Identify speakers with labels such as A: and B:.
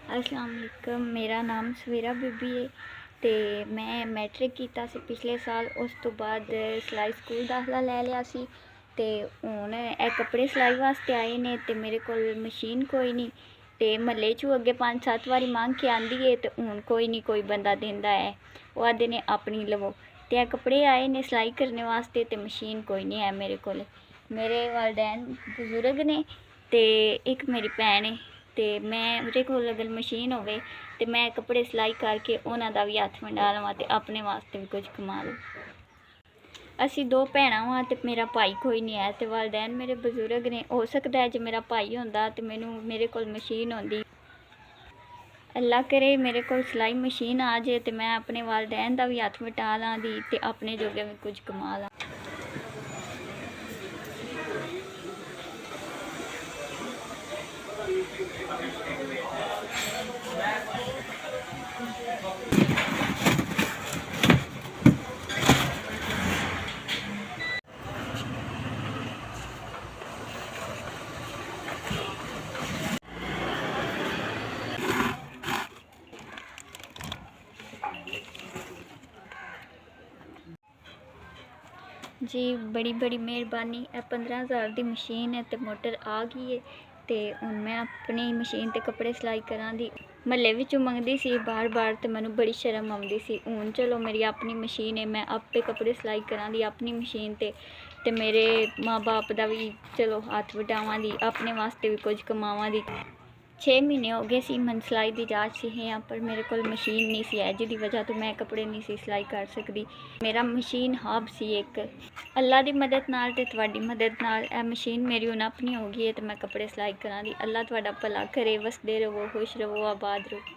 A: अस्सलाम वालेकुम। मेरा नाम सवेरा बीबी है ते मैं मैट्रिक कीता सी पिछले साल। उस तो बाद सिलाई स्कूल दाखला लै लिया सी ते हुण ए कपड़े सिलाई वास्ते आए ने ते मेरे कोल मशीन कोई नहीं ते म्हल्ले चों अगे 5-7 वारी मंग के आंदी है ते हुण कोई नहीं कोई बंदा दिंदा है। ओह आखदे ने अपनी लवो ते कपड़े आए ने सिलाई करने वास्ते ते मशीन कोई नहीं है मेरे कोल। मेरे वालदैन बजुर्ग ने ते एक मेरी भैन है ते मैं मेरे कोल अगर मशीन होवे ते मैं कपड़े सिलाई करके उन्हां दा भी हत्थ वंडा लवां ते अपने वास्ते भी कुछ कमा लवां। असी 2 भैणां वां ते मेरा भाई कोई नहीं है ते वालदैन मेरे बजुर्ग ने। हो सकदा है जे मेरा भाई होंदा ते मेरे कोल मशीन होंदी। अल्लाह करे मेरे कोल सिलाई मशीन आ जाए ते मैं अपने वालदैन दा भी हत्थ वटा लां दी ते अपने जोगे भी कुछ कमा लां। जी बड़ी बड़ी मेहरबानी। 15,000 की मशीन है तो मोटर आ गई है तो हुण मैं अपनी मशीन ते कपड़े सिलाई करां दी। म्हल्ले विचों मंगदी सी बार बार तो मैनूं बड़ी शर्म आउंदी सी। हुण चलो मेरी अपनी मशीन है, मैं आपे कपड़े सिलाई करां दी अपनी मशीन ते मेरे माँ बाप दा भी चलो हत्थ वटावां दी, अपने वास्ते भी कुछ कमावां दी। 6 महीने हो गए सी मैं सिलाई की जाच सीखी हाँ, पर मेरे को मशीन नहीं सी है जिहदी वजह तो मैं कपड़े नहीं सी सिलाई कर सकती। मेरा मशीन हब सी एक। अल्लाह की मदद नाल ते तुहाडी मदद नाल ए मशीन मेरी हुण अपनी हो गई है तो मैं कपड़े सिलाई करां दी। अल्लाह तुहाडा भला करे, वसदे रवो, खुश रवो, आबाद रवो।